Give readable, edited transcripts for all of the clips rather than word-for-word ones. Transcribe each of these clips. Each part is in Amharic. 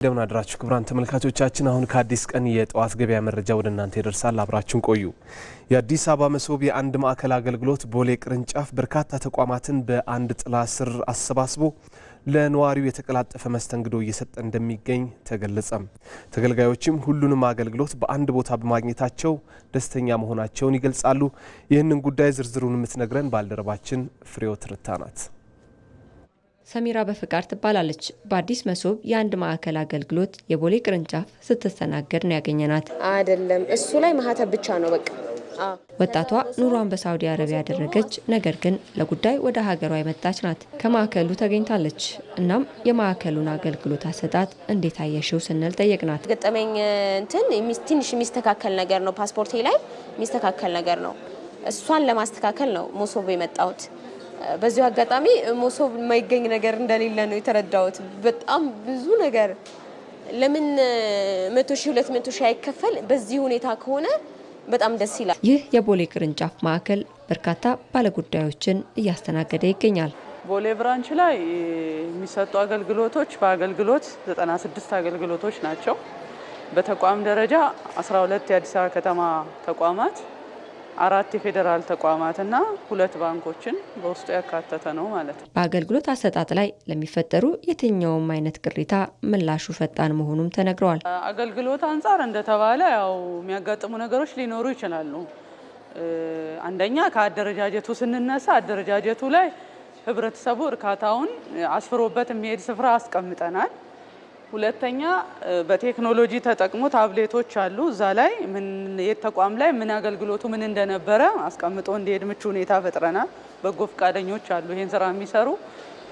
እንደምን አድራችሁ ክቡራን ተመልካቾቻችን አሁን ከአዲስ ቀን የጠዋት ገበያ መረጃ ወደ እናንተ ይደርሳል። አብራችሁን ቆዩ። የአዲስ አበባ መሶብ የአንድ ማዕከል አገልግሎት ቦሌ ቅርንጫፍ በርካታ ተቋማትን በአንድ ጥላ ስር አሰባስቦ ለነዋሪው የተቀላጠፈ መስተንግዶ እየሰጠ እንደሚገኝ ተገለጸ። ተገልጋዮችም ሁሉንም አገልግሎት በአንድ ቦታ በማግኘታቸው ደስተኛ መሆናቸውን ይገልጻሉ። ይህንን ጉዳይ ዝርዝሩን የምትነግረን ባልደረባችን ፍሬው ትርታ ናት። ሰሚራ በፍቃድ ትባላለች። በአዲስ መሶብ የአንድ ማዕከል አገልግሎት የቦሌ ቅርንጫፍ ስትስተናገድ ነው ያገኘናት። አይደለም እሱ ላይ ማህተብ ብቻ ነው በቃ። ወጣቷ ኑሯን በሳውዲ አረቢያ ያደረገች ነገር ግን ለጉዳይ ወደ ሀገሯ የመጣች ናት። ከማዕከሉ ተገኝታለች። እናም የማዕከሉን አገልግሎት አሰጣጥ እንዴት አየሽው ስንል ጠየቅናት። ገጠመኝ ትንሽ የሚስተካከል ነገር ነው፣ ፓስፖርቴ ላይ የሚስተካከል ነገር ነው። እሷን ለማስተካከል ነው መሶብ የመጣሁት። በዚሁ አጋጣሚ መሶብ የማይገኝ ነገር እንደሌለ ነው የተረዳሁት። በጣም ብዙ ነገር ለምን 100,000 200,000 አይከፈል በዚህ ሁኔታ ከሆነ በጣም ደስ ይላል። ይህ የቦሌ ቅርንጫፍ ማዕከል በርካታ ባለጉዳዮችን እያስተናገደ ይገኛል። ቦሌ ብራንች ላይ የሚሰጡ አገልግሎቶች በአገልግሎት 96 አገልግሎቶች ናቸው። በተቋም ደረጃ 12 የአዲስ አበባ ከተማ ተቋማት፣ 4 የፌዴራል ተቋማትና 2 ባንኮችን በውስጡ ያካተተ ነው ማለት ነው። በአገልግሎት አሰጣጥ ላይ ለሚፈጠሩ የትኛውም አይነት ቅሬታ ምላሹ ፈጣን መሆኑም ተነግረዋል። አገልግሎት አንጻር እንደተባለ ያው የሚያጋጥሙ ነገሮች ሊኖሩ ይችላሉ። አንደኛ ከአደረጃጀቱ ስንነሳ አደረጃጀቱ ላይ ህብረተሰቡ እርካታውን አስፍሮበት የሚሄድ ስፍራ አስቀምጠናል። ሁለተኛ በቴክኖሎጂ ተጠቅሞ ታብሌቶች አሉ። እዛ ላይ የተቋም ላይ ምን አገልግሎቱ ምን እንደነበረ አስቀምጦ እንዲሄድ ምቹ ሁኔታ ፈጥረናል። በጎ ፈቃደኞች አሉ ይሄን ስራ የሚሰሩ።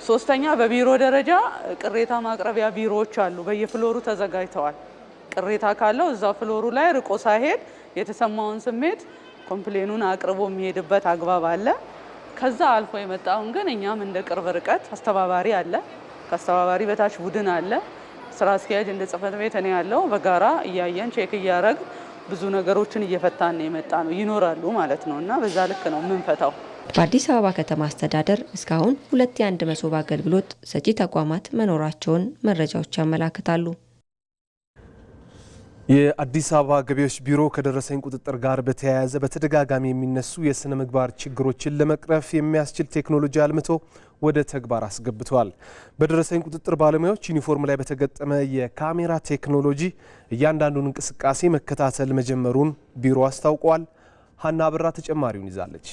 ሶስተኛ በቢሮ ደረጃ ቅሬታ ማቅረቢያ ቢሮዎች አሉ፣ በየፍሎሩ ተዘጋጅተዋል። ቅሬታ ካለው እዛው ፍሎሩ ላይ ርቆ ሳይሄድ የተሰማውን ስሜት ኮምፕሌኑን አቅርቦ የሚሄድበት አግባብ አለ። ከዛ አልፎ የመጣውን ግን እኛም እንደ ቅርብ ርቀት አስተባባሪ አለ፣ ከአስተባባሪ በታች ቡድን አለ፣ ስራ አስኪያጅ እንደ ጽህፈት ቤት እኔ ያለው በጋራ እያየን ቼክ እያረግ ብዙ ነገሮችን እየፈታን የመጣ ነው ይኖራሉ ማለት ነው። እና በዛ ልክ ነው የምንፈታው። በአዲስ አበባ ከተማ አስተዳደር እስካሁን 2 የአንድ መሶብ አገልግሎት ሰጪ ተቋማት መኖራቸውን መረጃዎች ያመላክታሉ። የአዲስ አበባ ገቢዎች ቢሮ ከደረሰኝ ቁጥጥር ጋር በተያያዘ በተደጋጋሚ የሚነሱ የስነ ምግባር ችግሮችን ለመቅረፍ የሚያስችል ቴክኖሎጂ አልምቶ ወደ ተግባር አስገብቷል። በደረሰኝ ቁጥጥር ባለሙያዎች ዩኒፎርም ላይ በተገጠመ የካሜራ ቴክኖሎጂ እያንዳንዱን እንቅስቃሴ መከታተል መጀመሩን ቢሮ አስታውቋል። ሀና አብራ ተጨማሪውን ይዛለች።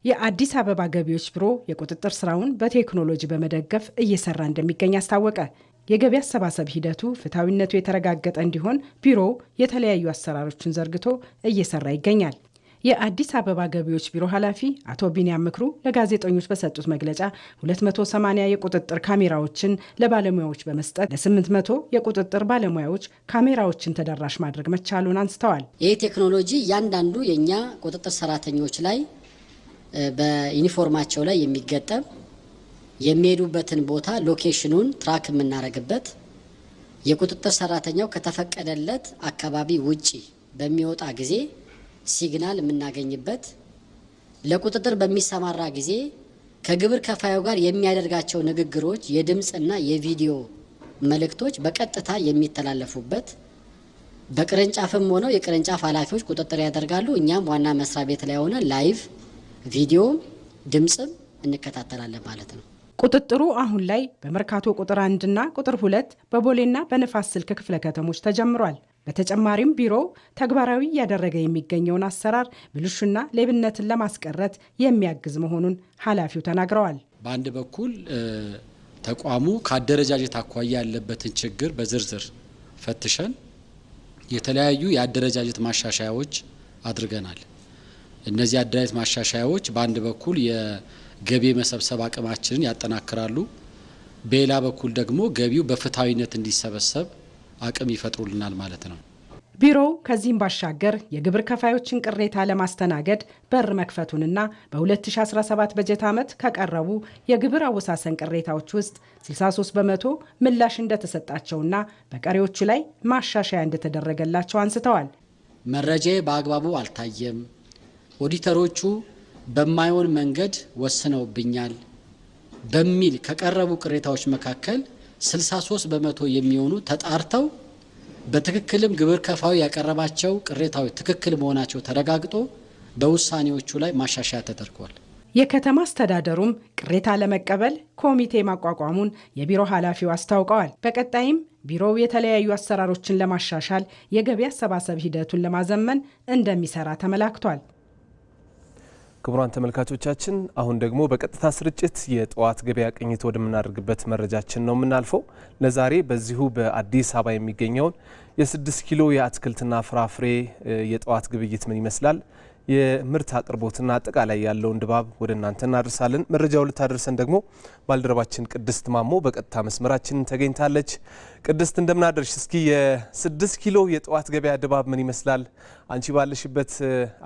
የአዲስ አበባ ገቢዎች ቢሮ የቁጥጥር ስራውን በቴክኖሎጂ በመደገፍ እየሰራ እንደሚገኝ አስታወቀ። የገቢ አሰባሰብ ሂደቱ ፍትሐዊነቱ የተረጋገጠ እንዲሆን ቢሮው የተለያዩ አሰራሮችን ዘርግቶ እየሰራ ይገኛል። የአዲስ አበባ ገቢዎች ቢሮ ኃላፊ አቶ ቢንያም ምክሩ ለጋዜጠኞች በሰጡት መግለጫ 280 የቁጥጥር ካሜራዎችን ለባለሙያዎች በመስጠት ለ800 የቁጥጥር ባለሙያዎች ካሜራዎችን ተደራሽ ማድረግ መቻሉን አንስተዋል። ይህ ቴክኖሎጂ እያንዳንዱ የእኛ ቁጥጥር ሰራተኞች ላይ በዩኒፎርማቸው ላይ የሚገጠም የሚሄዱበትን ቦታ ሎኬሽኑን ትራክ የምናደርግበት፣ የቁጥጥር ሰራተኛው ከተፈቀደለት አካባቢ ውጪ በሚወጣ ጊዜ ሲግናል የምናገኝበት፣ ለቁጥጥር በሚሰማራ ጊዜ ከግብር ከፋዩ ጋር የሚያደርጋቸው ንግግሮች የድምፅና የቪዲዮ መልእክቶች በቀጥታ የሚተላለፉበት፣ በቅርንጫፍም ሆነው የቅርንጫፍ ኃላፊዎች ቁጥጥር ያደርጋሉ። እኛም ዋና መስሪያ ቤት ላይ ሆነ ላይቭ ቪዲዮም ድምፅም እንከታተላለን ማለት ነው። ቁጥጥሩ አሁን ላይ በመርካቶ ቁጥር 1 እና ቁጥር 2 በቦሌና በንፋስ ስልክ ክፍለ ከተሞች ተጀምሯል። በተጨማሪም ቢሮው ተግባራዊ እያደረገ የሚገኘውን አሰራር ብልሹና ሌብነትን ለማስቀረት የሚያግዝ መሆኑን ኃላፊው ተናግረዋል። በአንድ በኩል ተቋሙ ከአደረጃጀት አኳያ ያለበትን ችግር በዝርዝር ፈትሸን የተለያዩ የአደረጃጀት ማሻሻያዎች አድርገናል። እነዚህ አደረጃጀት ማሻሻያዎች በአንድ በኩል የገቢ መሰብሰብ አቅማችንን ያጠናክራሉ፣ በሌላ በኩል ደግሞ ገቢው በፍትሐዊነት እንዲሰበሰብ አቅም ይፈጥሩልናል ማለት ነው። ቢሮው ከዚህም ባሻገር የግብር ከፋዮችን ቅሬታ ለማስተናገድ በር መክፈቱንና በ2017 በጀት ዓመት ከቀረቡ የግብር አወሳሰን ቅሬታዎች ውስጥ 63 በመቶ ምላሽ እንደተሰጣቸውና በቀሪዎቹ ላይ ማሻሻያ እንደተደረገላቸው አንስተዋል። መረጃዬ በአግባቡ አልታየም፣ ኦዲተሮቹ በማይሆን መንገድ ወስነውብኛል በሚል ከቀረቡ ቅሬታዎች መካከል 63% የሚሆኑ ተጣርተው በትክክልም ግብር ከፋዩ ያቀረባቸው ቅሬታዎች ትክክል መሆናቸው ተረጋግጦ በውሳኔዎቹ ላይ ማሻሻያ ተደርጓል። የከተማ አስተዳደሩም ቅሬታ ለመቀበል ኮሚቴ ማቋቋሙን የቢሮ ኃላፊው አስታውቀዋል። በቀጣይም ቢሮው የተለያዩ አሰራሮችን ለማሻሻል የገቢ አሰባሰብ ሂደቱን ለማዘመን እንደሚሰራ ተመላክቷል። ክቡራን ተመልካቾቻችን አሁን ደግሞ በቀጥታ ስርጭት የጠዋት ገበያ ቅኝት ወደምናደርግበት መረጃችን ነው የምናልፈው። ለዛሬ በዚሁ በአዲስ አበባ የሚገኘውን የ6 ኪሎ የአትክልትና ፍራፍሬ የጠዋት ግብይት ምን ይመስላል፣ የምርት አቅርቦትና አጠቃላይ ያለውን ድባብ ወደ እናንተ እናደርሳለን። መረጃው ልታደርሰን ደግሞ ባልደረባችን ቅድስት ማሞ በቀጥታ መስመራችን ተገኝታለች። ቅድስት እንደምናደርሽ፣ እስኪ የ6 ኪሎ የጠዋት ገበያ ድባብ ምን ይመስላል? አንቺ ባለሽበት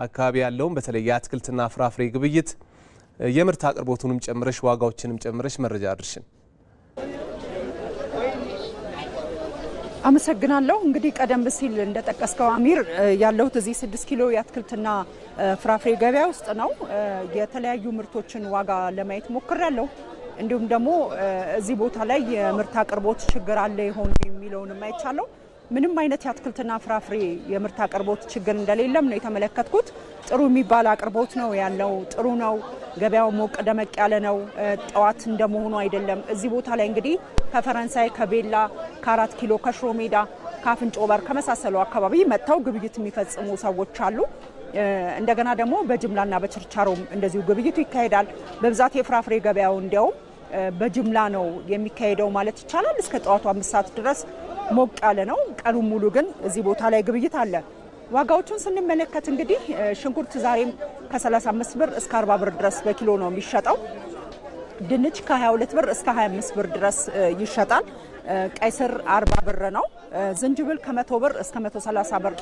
አካባቢ ያለውን በተለይ የአትክልትና ፍራፍሬ ግብይት የምርት አቅርቦቱንም ጨምረሽ ዋጋዎችንም ጨምረሽ መረጃ አድርሽን። አመሰግናለሁ። እንግዲህ ቀደም ሲል እንደጠቀስከው አሚር ያለሁት እዚህ 6 ኪሎ የአትክልትና ፍራፍሬ ገበያ ውስጥ ነው። የተለያዩ ምርቶችን ዋጋ ለማየት ሞክሬያለሁ። እንዲሁም ደግሞ እዚህ ቦታ ላይ የምርት አቅርቦት ችግር አለ ይሆን የሚለውንም አይቻለሁ። ምንም አይነት የአትክልትና ፍራፍሬ የምርት አቅርቦት ችግር እንደሌለም ነው የተመለከትኩት። ጥሩ የሚባል አቅርቦት ነው ያለው። ጥሩ ነው። ገበያው ሞቅ ደመቅ ያለ ነው። ጠዋት እንደመሆኑ አይደለም። እዚህ ቦታ ላይ እንግዲህ ከፈረንሳይ፣ ከቤላ፣ ከ4 ኪሎ፣ ከሽሮ ሜዳ፣ ከአፍንጮ በር ከመሳሰሉ አካባቢ መጥተው ግብይት የሚፈጽሙ ሰዎች አሉ። እንደገና ደግሞ በጅምላና በችርቻሮም እንደዚሁ ግብይቱ ይካሄዳል። በብዛት የፍራፍሬ ገበያው እንዲያውም በጅምላ ነው የሚካሄደው ማለት ይቻላል። እስከ ጠዋቱ 5 ሰዓት ድረስ ሞቅ ያለ ነው። ቀኑን ሙሉ ግን እዚህ ቦታ ላይ ግብይት አለ። ዋጋዎቹን ስንመለከት እንግዲህ ሽንኩርት ዛሬም ከ35 ብር እስከ 40 ብር ድረስ በኪሎ ነው የሚሸጠው። ድንች ከ22 ብር እስከ 25 ብር ድረስ ይሸጣል። ቀይ ስር 40 ብር ነው። ዝንጅብል ከ100 ብር እስከ 130 ብር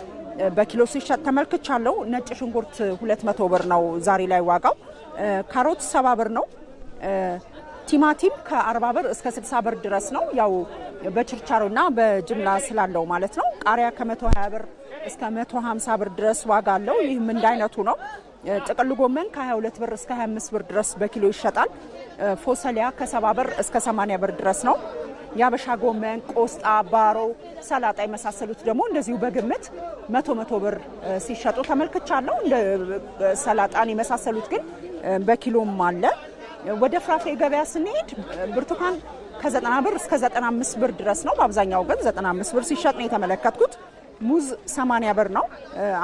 በኪሎ ሲሸጥ ተመልክቻለሁ። ነጭ ሽንኩርት 200 ብር ነው ዛሬ ላይ ዋጋው። ካሮት 70 ብር ነው። ቲማቲም ከ40 ብር እስከ 60 ብር ድረስ ነው። ያው በችርቻሮና በጅምላ ስላለው ማለት ነው። ቃሪያ ከ120 ብር እስከ 150 ብር ድረስ ዋጋ አለው። ይህም እንዳይነቱ ነው። ጥቅል ጎመን ከ22 ብር እስከ 25 ብር ድረስ በኪሎ ይሸጣል። ፎሰሊያ ከ70 ብር እስከ 80 ብር ድረስ ነው። የአበሻ ጎመን፣ ቆስጣ፣ ባሮ፣ ሰላጣ የመሳሰሉት ደግሞ እንደዚሁ በግምት 100 ብር ሲሸጡ ተመልክቻለሁ። እንደ ሰላጣን የመሳሰሉት ግን በኪሎም አለ። ወደ ፍራፍሬ ገበያ ስንሄድ ብርቱካን ከ90 ብር እስከ 95 ብር ድረስ ነው። በአብዛኛው ግን 95 ብር ሲሸጥ ነው የተመለከትኩት። ሙዝ 80 ብር ነው።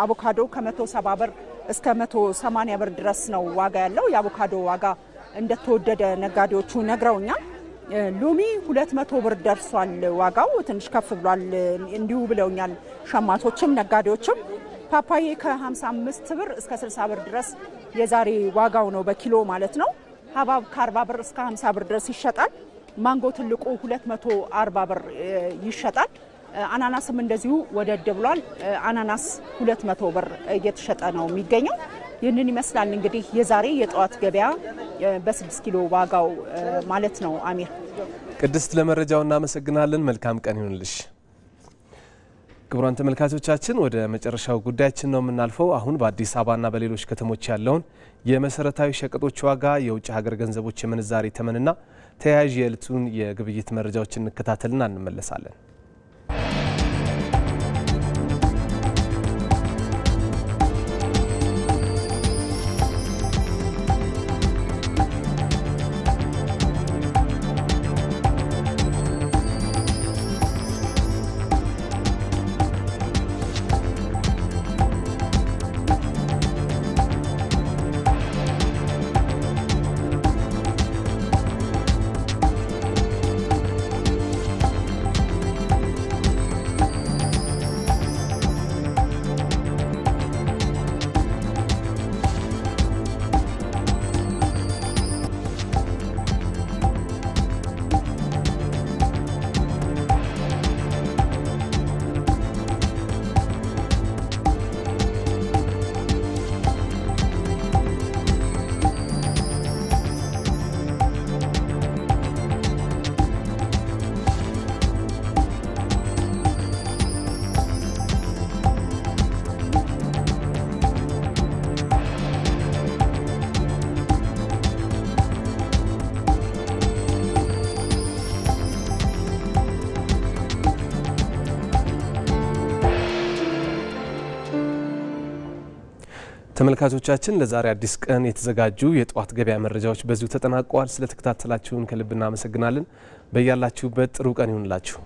አቮካዶ ከ170 ብር እስከ 180 ብር ድረስ ነው ዋጋ ያለው። የአቮካዶ ዋጋ እንደተወደደ ነጋዴዎቹ ነግረውኛል። ሎሚ 200 ብር ደርሷል ዋጋው፣ ትንሽ ከፍ ብሏል እንዲሁ ብለውኛል ሸማቾችም ነጋዴዎችም። ፓፓዬ ከ55 ብር እስከ 60 ብር ድረስ የዛሬ ዋጋው ነው በኪሎ ማለት ነው። ሀባብ ከ40 ብር እስከ 50 ብር ድረስ ይሸጣል። ማንጎ ትልቁ 240 ብር ይሸጣል። አናናስም እንደዚሁ ወደድ ብሏል። አናናስ 200 ብር እየተሸጠ ነው የሚገኘው። ይህንን ይመስላል እንግዲህ የዛሬ የጠዋት ገበያ በ6 ኪሎ ዋጋው ማለት ነው። አሚር፣ ቅድስት ለመረጃው እናመሰግናለን። መልካም ቀን ይሁንልሽ። ክቡራን ተመልካቾቻችን ወደ መጨረሻው ጉዳያችን ነው የምናልፈው። አሁን በአዲስ አበባና በሌሎች ከተሞች ያለውን የመሰረታዊ ሸቀጦች ዋጋ፣ የውጭ ሀገር ገንዘቦች የምንዛሬ ተመንና ተያያዥ የዕለቱን የግብይት መረጃዎችን እንከታተልና እንመለሳለን። ተመልካቾቻችን ለዛሬ አዲስ ቀን የተዘጋጁ የጧት ገበያ መረጃዎች በዚሁ ተጠናቀዋል። ስለተከታተላችሁን ከልብ እናመሰግናለን። በያላችሁበት ጥሩ ቀን ይሁንላችሁ።